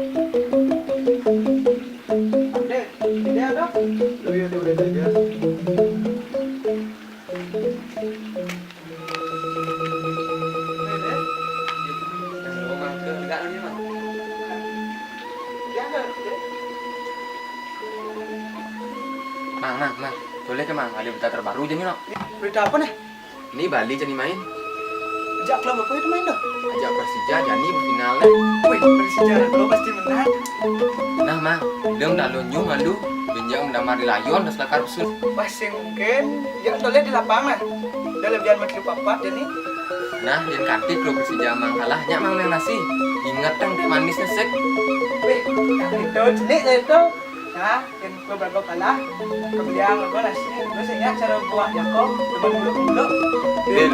Dek, dia ada? Oh iya, dia udah aja. Mang, boleh ke Mang? Ada berita terbaru jadi no. Berita apa nih? Ini Bali jadi main. Jak klub apa itu main dong? Ajak Persija jadi berfinal. Wih, Persija lo pasti menang. Nah Mang, dia udah lunjung lalu benjang udah mari layon dan selakar usul. Pasti mungkin. Ya udah lihat di lapangan. Udah lebihan makin papat jadi. Nah, yang kantik lo Persija Mang kalahnya Mang yang nasi. Ingat kan manis nesek. Wih, itu jenik itu. Nah, yang gue berapa kalah. Kemudian gue nasi. Gue ingat cara buat Jakob. Teman dulu. Del.